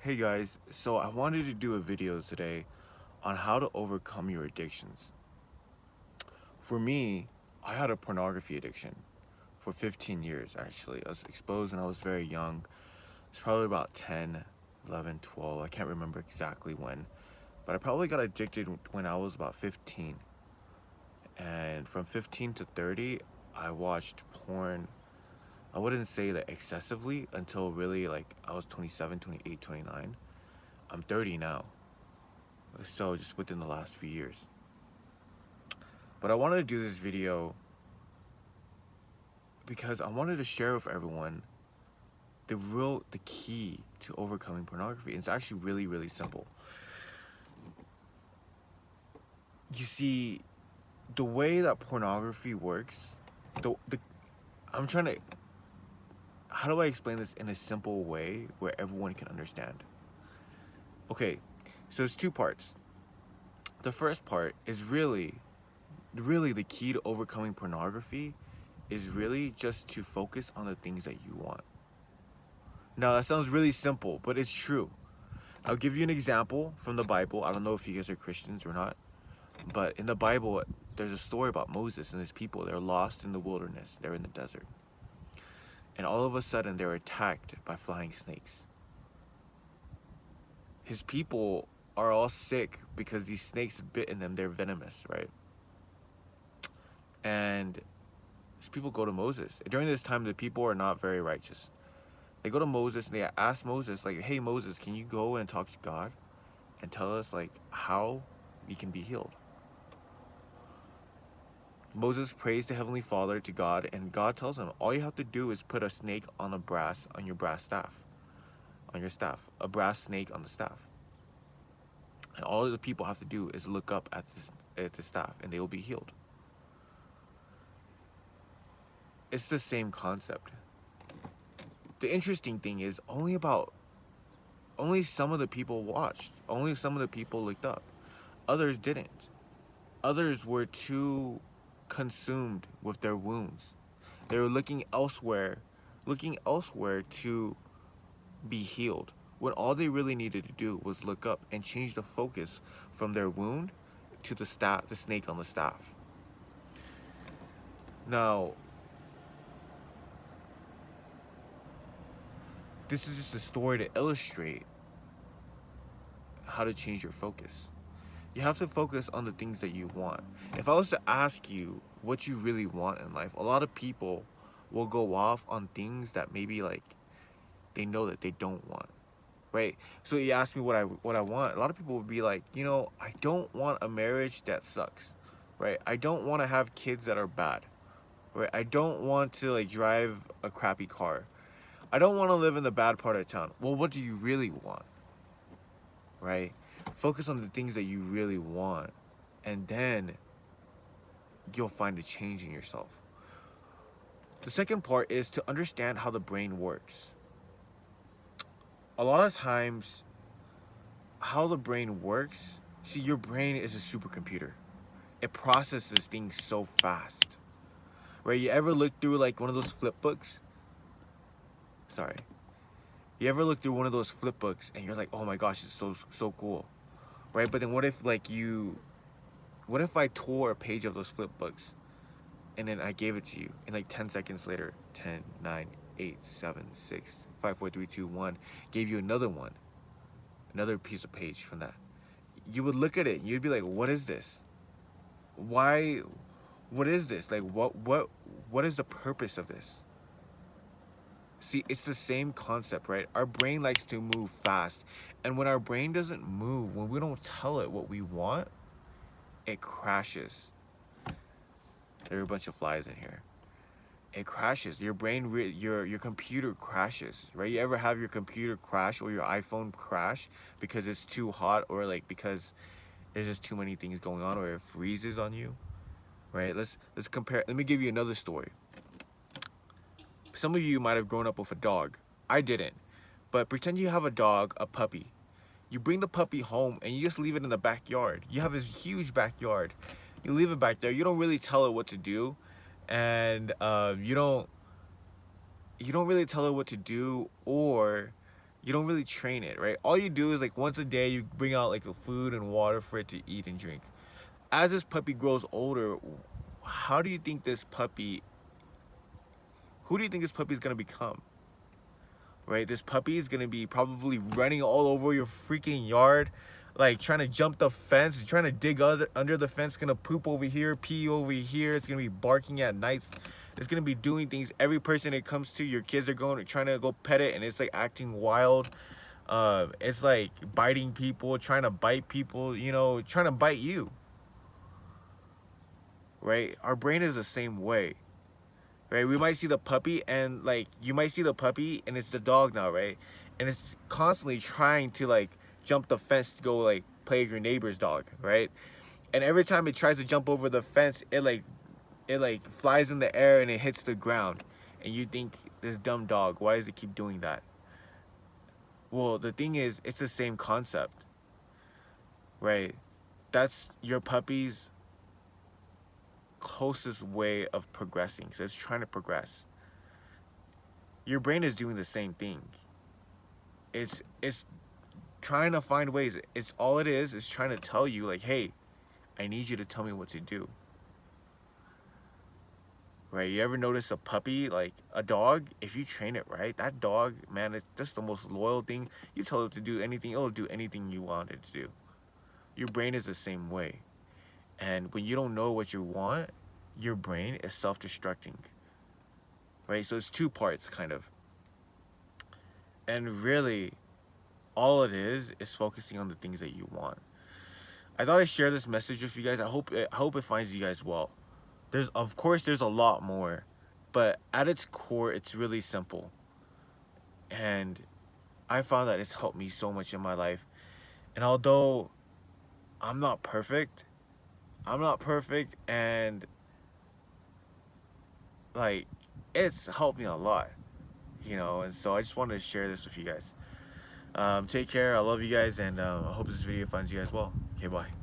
Hey guys, so I wanted to do a video today on how to overcome your addictions. For me, I had a pornography addiction for 15 years actually. I was exposed when I was very young. It's probably about 10, 11, 12. I can't remember exactly when, but I probably got addicted when I was about 15. And from 15 to 30, I watched porn. I wouldn't say that excessively until really like I was 27, 28, 29. I'm 30 now. So just within the last few years. But I wanted to do this video because I wanted to share with everyone the key to overcoming pornography. And it's actually really, really simple. You see, the way that pornography works, the I'm trying to how do I explain this in a simple way where everyone can understand? Okay, so it's two parts. The first part is really the key to overcoming pornography is really just to focus on the things that you want. Now that sounds really simple, but it's true. I'll give you an example from the Bible. I don't know if you guys are Christians or not, but in the Bible, there's a story about Moses and his people. They're lost in the wilderness. They're in the desert. And all of a sudden, they're attacked by flying snakes. His people are all sick because these snakes bit in them. They're venomous, right? And these people go to Moses. During this time, the people are not very righteous. They go to Moses and they ask Moses, like, hey, Moses, can you go and talk to God and tell us, like, how we can be healed? Moses prays to Heavenly Father, to God, and God tells him, all you have to do is put a snake on your brass staff, a brass snake on the staff. And all the people have to do is look up at the staff, and they will be healed. It's the same concept. The interesting thing is only some of the people watched, only some of the people looked up. Others didn't. Others were too consumed with their wounds. They were looking elsewhere to be healed, when all they really needed to do was look up and change the focus from their wound to the snake on the staff. Now, this is just a story to illustrate how to change your focus. You have to focus on the things that you want. If I was to ask you what you really want in life, a lot of people will go off on things that maybe like they know that they don't want, right? So you ask me what I want. A lot of people would be like, I don't want a marriage that sucks, right? I don't want to have kids that are bad, right? I don't want to like drive a crappy car. I don't want to live in the bad part of town. Well, what do you really want, right? Focus on the things that you really want, and then you'll find a change in yourself. The second part is to understand how the brain works. A lot of times, how the brain works, see, your brain is a supercomputer. It processes things so fast. Right? You ever look through like one of those flip books? Sorry. You ever look through one of those flip books and you're like, oh my gosh, it's so cool. Right? But then what if I tore a page of those flip books and then I gave it to you and like 10 seconds later, 10, 9, 8, 7, 6, 5, 4, 3, 2, 1, gave you another one, another piece of page from that. You would look at it and you'd be like, what is this? Why, what is this? Like, what is the purpose of this? See, it's the same concept, right? Our brain likes to move fast. And when our brain doesn't move, when we don't tell it what we want, it crashes. There are a bunch of flies in here. It crashes. Your brain, your computer crashes, right? You ever have your computer crash or your iPhone crash because it's too hot or like because there's just too many things going on or it freezes on you, right? Let's compare. Let me give you another story. Some of you might have grown up with a dog. I didn't. But pretend you have a dog, a puppy. You bring the puppy home and you just leave it in the backyard. You have this huge backyard. You leave it back there. You don't really tell it what to do, and you don't really tell it what to do, or You don't really train it, right? All you do is like once a day you bring out like a food and water for it to eat and drink. As this puppy grows older, how do you think this puppy, who do you think this puppy is gonna become? Right? This puppy is gonna be probably running all over your freaking yard, like trying to jump the fence, trying to dig under the fence, gonna poop over here, pee over here. It's gonna be barking at nights. It's gonna be doing things. Every person it comes to, your kids are going trying to go pet it, and it's like acting wild. It's like biting people, trying to bite people, you know, trying to bite you. Right? Our brain is the same way. Right? We might see the puppy, and like you might see the puppy and it's the dog now, right? And it's constantly trying to like jump the fence to go like play with your neighbor's dog, right? And every time it tries to jump over the fence, it flies in the air and it hits the ground. And you think, this dumb dog, why does it keep doing that? Well, the thing is, it's the same concept, right? That's your puppy's closest way of progressing. So it's trying to progress. Your brain is doing the same thing. It's trying to find ways. It's all it is trying to tell you like, hey, I need you to tell me what to do. Right? You ever notice a puppy, like a dog, if you train it right, that dog, man, it's just the most loyal thing. You tell it to do anything, it'll do anything you want it to do. Your brain is the same way. And when you don't know what you want, your brain is self-destructing. Right? So it's two parts, kind of. And really, all it is focusing on the things that you want. I thought I'd share this message with you guys. I hope it finds you guys well. Of course there's a lot more, but at its core, it's really simple. And I found that it's helped me so much in my life. And although I'm not perfect, and like it's helped me a lot, you know. And so I just wanted to share this with you guys. Take care. I love you guys, and I hope this video finds you guys well. Okay, bye.